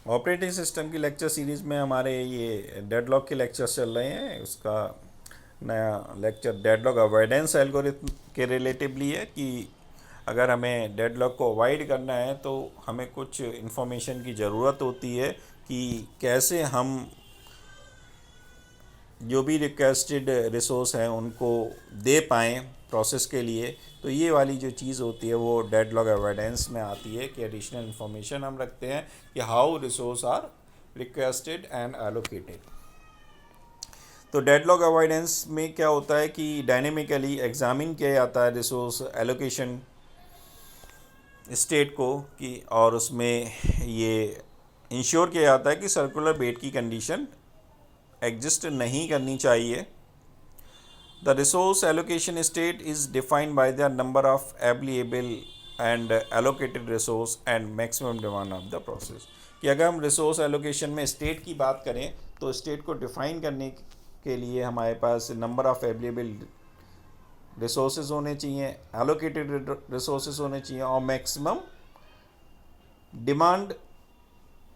Operating system की lecture series में हमारे ये डेडलॉक के लेक्चर्स चल रहे हैं। उसका नया लेक्चर डेडलॉक अवॉइडेंस एल्गोरिथम के रिलेटिवली है कि अगर हमें डेडलॉक को अवॉइड करना है तो हमें कुछ इन्फॉर्मेशन की ज़रूरत होती है कि कैसे हम जो भी रिक्वेस्टेड रिसोर्स हैं उनको दे पाएँ प्रोसेस के लिए। तो ये वाली जो चीज़ होती है वो डेडलॉक अवॉइडेंस में आती है कि एडिशनल इन्फॉर्मेशन हम रखते हैं कि how resource are requested and allocated. तो डेडलॉक अवॉइडेंस में क्या होता है कि डायनेमिकली एग्जामिन किया जाता है रिसोर्स एलोकेशन स्टेट को कि और उसमें ये इंश्योर किया जाता है कि सर्कुलर बेट की कंडीशन एग्जिस्ट नहीं करनी चाहिए। The resource allocation state is defined by the number of available and allocated resource and maximum demand of the process। कि अगर हम रिसोर्स एलोकेशन में स्टेट की बात करें तो स्टेट को डिफाइन करने के लिए हमारे पास नंबर ऑफ़ अवेलेबल रिसोर्सेज होने चाहिए, एलोकेटेड रिसोर्सेज होने चाहिए और maximum demand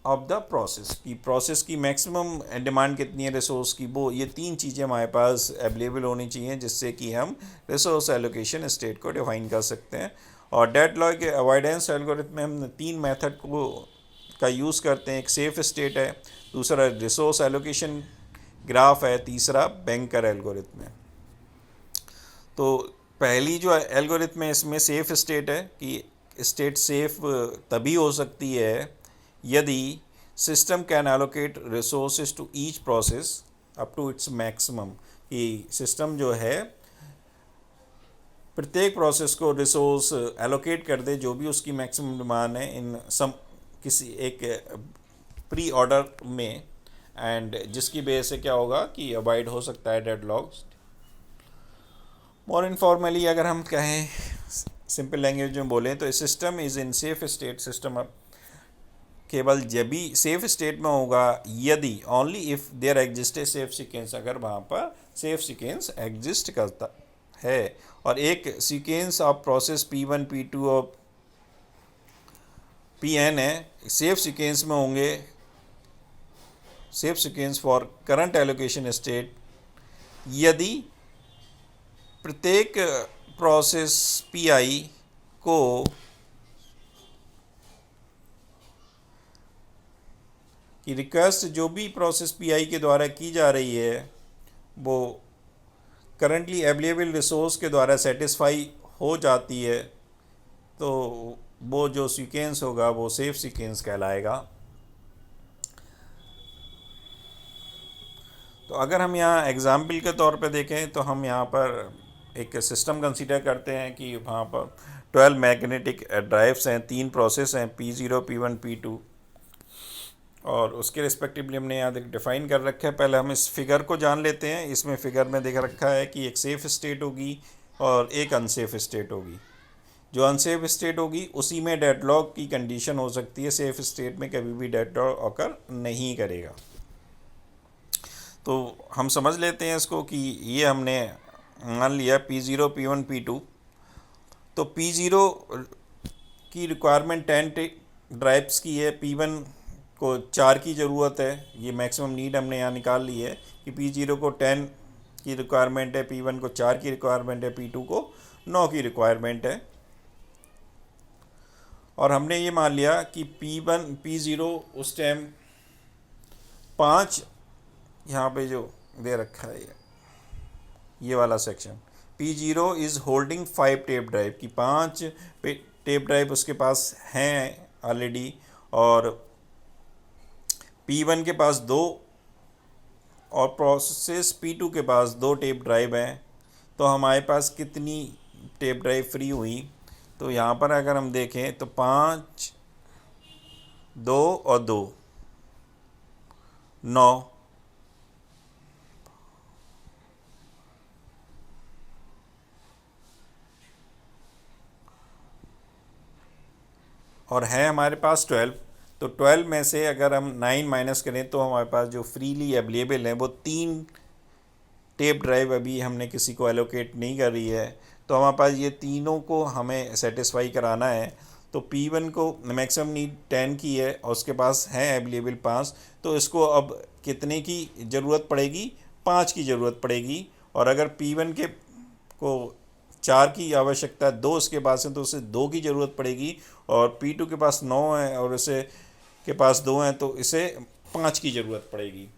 of the process की मैक्सिमम डिमांड कितनी है रिसोर्स की, वो ये तीन चीज़ें हमारे पास अवेलेबल होनी चाहिए जिससे कि हम रिसोर्स एलोकेशन स्टेट को डिफाइन कर सकते हैं। और डेडलॉक अवॉइडेंस एल्गोरिथम में हम तीन मेथड का यूज़ करते हैं। एक सेफ स्टेट है, दूसरा रिसोर्स एलोकेशन ग्राफ है, तीसरा बैंकर एल्गोरिथम है। तो पहली जो एल्गोरिथम है इसमें सेफ स्टेट है कि स्टेट सेफ तभी हो सकती है यदि system can allocate resources to each process up to its maximum. कि सिस्टम जो है प्रत्येक प्रोसेस को रिसोर्स एलोकेट कर दे जो भी उसकी मैक्सिमम डिमांड है इन सम किसी एक प्री ऑर्डर में, एंड जिसकी वजह से क्या होगा कि अवॉइड हो सकता है डेडलॉक्स। मोर इनफॉर्मली अगर हम कहें, सिंपल लैंग्वेज में बोलें तो system is in safe state. System केवल जब भी सेफ स्टेट में होगा यदि only if there exist a safe sequence, अगर वहाँ पर सेफ सीक्वेंस एग्जिस्ट करता है और एक sequence of process P1 P2 और Pn है, सेफ सीक्वेंस में होंगे, safe sequence for current allocation state यदि प्रत्येक प्रोसेस Pi को कि रिक्वेस्ट जो भी प्रोसेस Pi के द्वारा की जा रही है वो करंटली अवेलेबल रिसोर्स के द्वारा सेटिस्फाई हो जाती है, तो वो जो सीक्वेंस होगा वो सेफ सीक्वेंस कहलाएगा। तो अगर हम यहाँ एग्जाम्पल के तौर पे देखें तो हम यहाँ पर एक सिस्टम कंसीडर करते हैं कि वहाँ पर 12 मैग्नेटिक ड्राइव्स हैं, 3 प्रोसेस हैं P0 P1 P2 और उसके रिस्पेक्टिवली हमने यहाँ डिफ़ाइन कर रखा है। पहले हम इस फिगर को जान लेते हैं। इसमें फिगर में देख रखा है कि एक सेफ़ स्टेट होगी और एक अनसेफ स्टेट होगी। जो अनसेफ स्टेट होगी उसी में डेडलॉक की कंडीशन हो सकती है, सेफ स्टेट में कभी भी डेडलॉक ऑकर नहीं करेगा। तो हम समझ लेते हैं इसको कि ये हमने मान लिया P0 P1 P2। तो P0 की रिक्वायरमेंट 10 ड्राइव्स की है, P1 को 4 की ज़रूरत है। ये मैक्सिमम नीड हमने यहाँ निकाल ली है कि P0 को 10 की रिक्वायरमेंट है, P1 को 4 की रिक्वायरमेंट है, P2 को 9 की रिक्वायरमेंट है। और हमने ये मान लिया कि P0 उस टाइम 5, यहाँ पे जो दे रखा है ये वाला section, P0 is holding 5 tape drive की 5 टेप ड्राइव उसके पास हैं ऑलरेडी, और P1 के पास 2 और प्रोसेस P2 के पास 2 टेप ड्राइव हैं। तो हमारे पास कितनी टेप ड्राइव फ्री हुई? तो यहाँ पर अगर हम देखें तो 5, 2 और 2, 9। और है हमारे पास 12। तो 12 में से अगर हम 9 माइनस करें तो हमारे पास जो फ्रीली अवेलेबल है वो 3 टेप ड्राइव अभी हमने किसी को एलोकेट नहीं कर रही है। तो हमारे पास ये तीनों को हमें सेटिस्फाई कराना है। तो P1 को मैक्सिमम नीड 10 की है और उसके पास है अवेलेबल 5, तो इसको अब कितने की ज़रूरत पड़ेगी, 5 की ज़रूरत पड़ेगी। और अगर P1 के को 4 की आवश्यकता है, 2 इसके पास है तो उसे 2 की ज़रूरत पड़ेगी। और P2 के पास 9 है और इसे के पास 2 हैं तो इसे 5 की ज़रूरत पड़ेगी।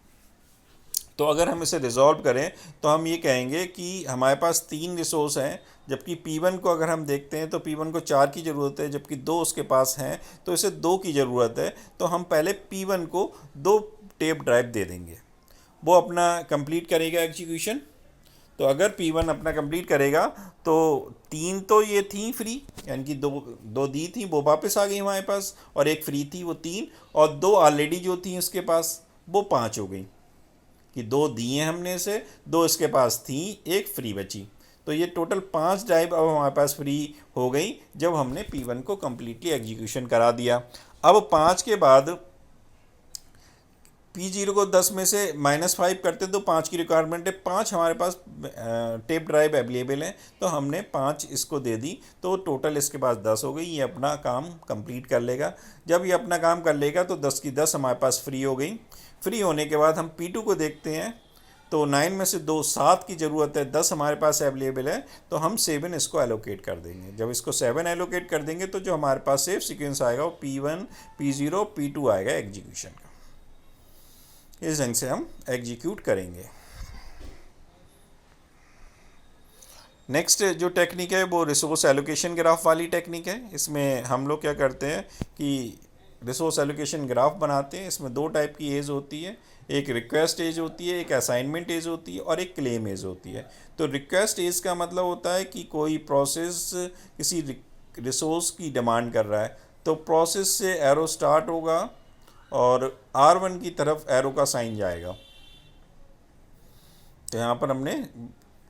तो अगर हम इसे रिजॉल्व करें तो हम ये कहेंगे कि हमारे पास 3 रिसोर्स हैं, जबकि P1 को अगर हम देखते हैं तो P1 को 4 की ज़रूरत है, जबकि 2 उसके पास हैं तो इसे 2 की ज़रूरत है। तो हम पहले P1 को 2 टेप ड्राइव दे देंगे, वो अपना कंप्लीट करेगा एग्जीक्यूशन। तो अगर P1 अपना कंप्लीट करेगा तो 3 तो ये थी फ्री, यानी कि दो दी थी वो वापस आ गई हमारे पास, और एक फ्री थी वो 3, और 2 ऑलरेडी जो थी उसके पास वो 5 हो गई, कि 2 दिए हमने इसे, 2 इसके पास थी, एक फ्री बची। तो ये टोटल 5 ड्राइव अब हमारे पास फ्री हो गई जब हमने P1 को कम्प्लीटली एग्जीक्यूशन करा दिया। अब 5 के बाद P0 को 10 में से -5 करते तो 5 की रिक्वायरमेंट है, 5 हमारे पास टेप ड्राइव अवेलेबल है तो हमने 5 इसको दे दी, तो टोटल इसके पास 10 हो गई। ये अपना काम कंप्लीट कर लेगा। जब ये अपना काम कर लेगा तो 10 की 10 हमारे पास फ्री हो गई। फ्री होने के बाद हम P2 को देखते हैं तो 9 में से 2 7 की ज़रूरत है, 10 हमारे पास अवेलेबल है तो हम 7 इसको एलोकेट कर देंगे। जब इसको 7 एलोकेट कर देंगे तो जो हमारे पास सेफ सीक्वेंस आएगा वो P1 P0 P2 आएगा एग्जीक्यूशन का। इस ढंग से हम एग्जीक्यूट करेंगे। नेक्स्ट जो टेक्निक है वो रिसोर्स एलोकेशन ग्राफ वाली टेक्निक है। इसमें हम लोग क्या करते हैं कि रिसोर्स एलोकेशन ग्राफ बनाते हैं। इसमें 2 टाइप की एज होती है, एक रिक्वेस्ट एज होती है, एक असाइनमेंट एज होती है और एक क्लेम एज होती है। तो रिक्वेस्ट एज का मतलब होता है कि कोई प्रोसेस किसी रिसोर्स की डिमांड कर रहा है, तो प्रोसेस से एरो स्टार्ट होगा और R1 की तरफ एरो का साइन जाएगा। तो यहाँ पर हमने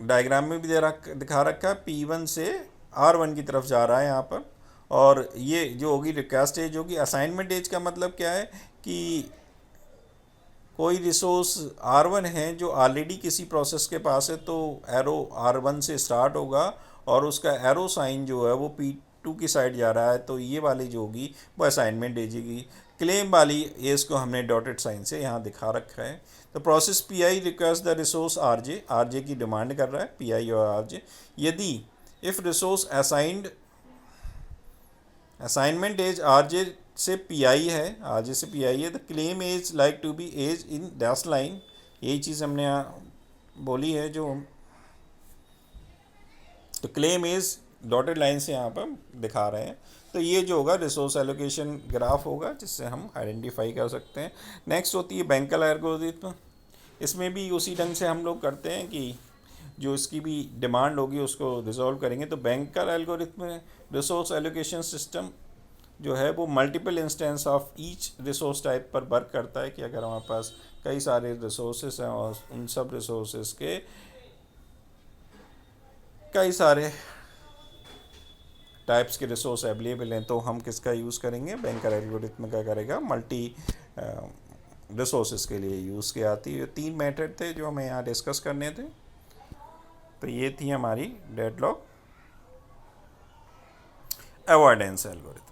डायग्राम में भी दिखा रखा है, P1 से R1 की तरफ जा रहा है यहाँ पर। और ये जो होगी रिक्वेस्ट एज होगी। असाइनमेंट एज का मतलब क्या है कि कोई रिसोर्स R1 है जो ऑलरेडी किसी प्रोसेस के पास है तो एरो R1 से स्टार्ट होगा और उसका एरो साइन जो है वो P2 की साइड जा रहा है, तो ये वाली जो होगी वो असाइनमेंट एज होगी। क्लेम वाली एज को हमने डॉटेड साइन से यहाँ दिखा रखा है। तो process PI request the resource RJ की डिमांड कर रहा है, PI और RJ। यदि if resource assignment edge RJ से PI है, RJ से PI है, the claim edge like to be edge in dash line. यही चीज़ हमने यहाँ बोली है जो, तो क्लेम एज डॉटेड लाइन से यहाँ पर दिखा रहे हैं। तो ये जो होगा रिसोर्स एलोकेशन ग्राफ होगा जिससे हम आइडेंटिफाई कर सकते हैं। नेक्स्ट होती है बैंकल एल्गोरिथम। इसमें भी उसी ढंग से हम लोग करते हैं कि जो इसकी भी डिमांड होगी उसको रिजॉल्व करेंगे। तो बैंकल एल्गोरिथम में रिसोर्स एलोकेशन सिस्टम जो है वो multiple instance of each resource type पर वर्क करता है कि अगर हमारे पास कई सारे रिसोर्सेस हैं और उन सब रिसोर्सेस के कई सारे टाइप्स के रिसोर्स अवेलेबल हैं तो हम किसका यूज़ करेंगे, बैंकर एल्गोरिथम का करेगा मल्टी रिसोर्सेज के लिए यूज़ किया आती है। 3 मेथड थे जो हमें यहाँ डिस्कस करने थे। तो ये थी हमारी डेडलॉक अवॉइडेंस एल्गोरिथम।